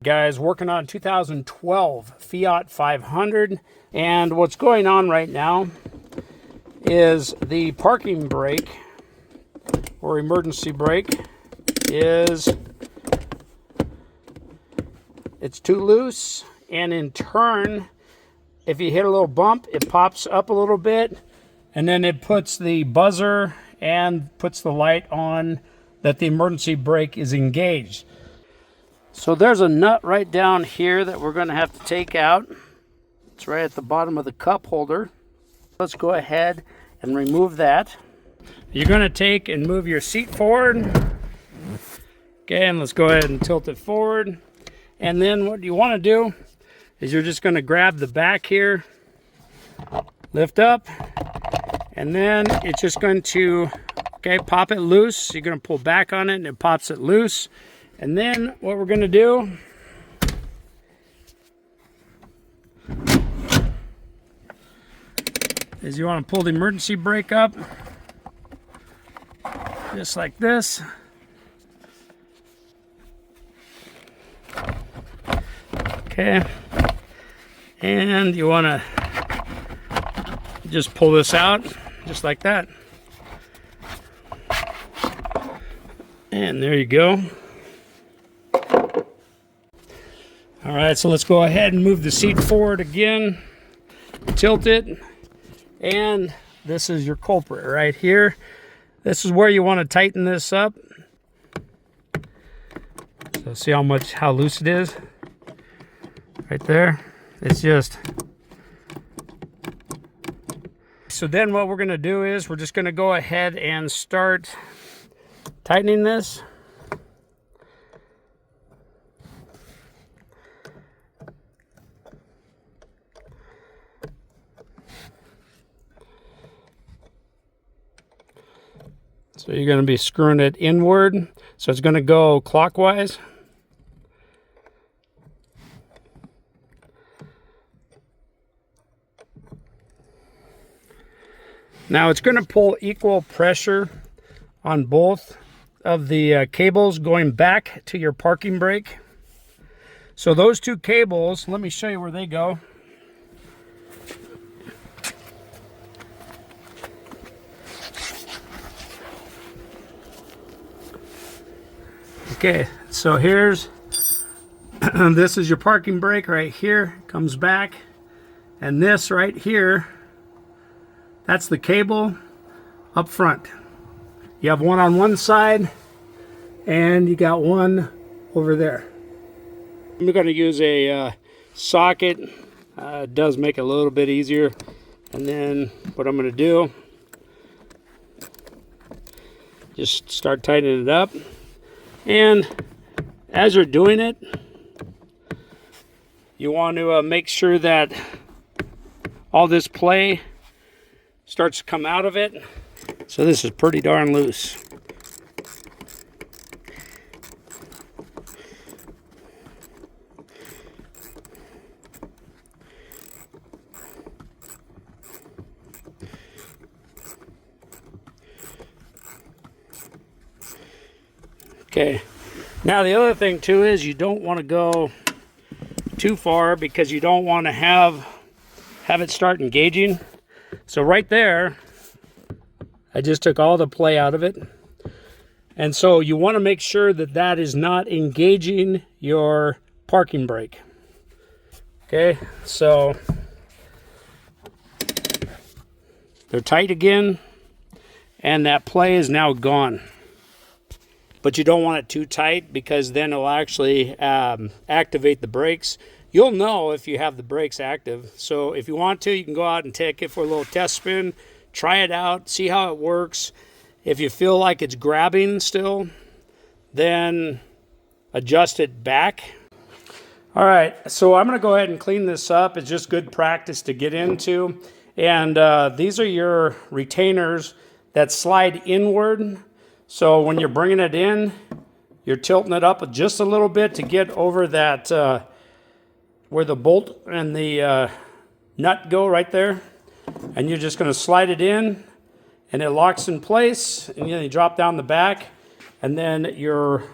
guys, working on 2012 Fiat 500, and what's going on right now is the parking brake or emergency brake is it's too loose, and in turn, if you hit a little bump, it pops up a little bit, and then it puts the buzzer and puts the light on that the emergency brake is engaged. So there's a nut right down here that we're going to have to take out. It's right at the bottom of the cup holder. Let's go ahead and remove that. You're going to take and move your seat forward. Okay, and let's go ahead and tilt it forward. And then what you want to do is you're just going to grab the back here, lift up, and then it's just going to, okay, pop it loose. You're going to pull back on it and it pops it loose. And then what we're going to do is you want to pull the emergency brake up just like this. Okay. And you want to just pull this out just like that. And there you go. All right, so let's go ahead and move the seat forward again, tilt it, and this is your culprit right here. This is where you want to tighten this up. So see how loose it is? Right there. It's just... So then what we're going to do is we're just going to go ahead and start tightening this. So you're going to be screwing it inward. So it's going to go clockwise. Now it's going to pull equal pressure on both of the cables going back to your parking brake. So those two cables, let me show you where they go. Okay, so here's, this is your parking brake right here, comes back, and this right here, that's the cable up front. You have one on one side, and you got one over there. I'm going to use a socket. It does make it a little bit easier. And then what I'm going to do, just start tightening it up. And as you're doing it, you want to make sure that all this play starts to come out of it. So this is pretty darn loose. Okay, now the other thing too is you don't want to go too far because you don't want to have it start engaging. So right there, I just took all the play out of it. And so you want to make sure that that is not engaging your parking brake. Okay, so they're tight again, and that play is now gone. But you don't want it too tight because then it'll actually activate the brakes. You'll know if you have the brakes active. So if you want to, you can go out and take it for a little test spin, try it out, see how it works. If you feel like it's grabbing still, then adjust it back. All right, so I'm gonna go ahead and clean this up. It's just good practice to get into. And these are your retainers that slide inward. So when you're bringing it in, you're tilting it up just a little bit to get over that where the bolt and the nut go right there. And you're just going to slide it in, and it locks in place. And then you drop down the back, and then your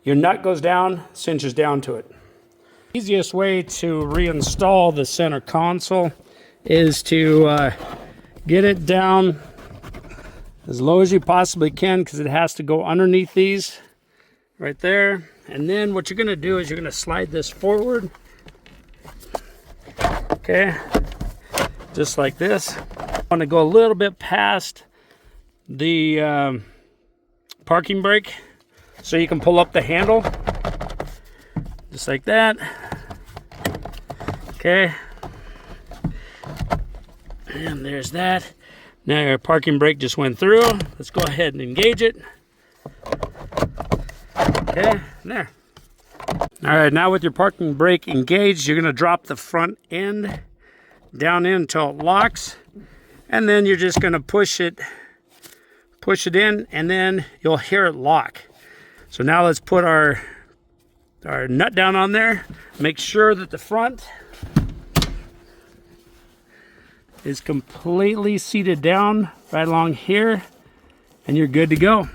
Your nut goes down, cinches down to it. Easiest way to reinstall the center console is to get it down as low as you possibly can, because it has to go underneath these right there. And then what you're going to do is you're going to slide this forward. Okay, just like this. I want to go a little bit past the parking brake so you can pull up the handle, just like that. Okay, and there's that. Now your parking brake just went through. Let's go ahead and engage it. Okay, there. All right, now with your parking brake engaged, you're going to drop the front end down in until it locks, and then you're just going to push it in, and then you'll hear it lock. So now let's put our nut down on there. Make sure that the front is completely seated down right along here, and you're good to go.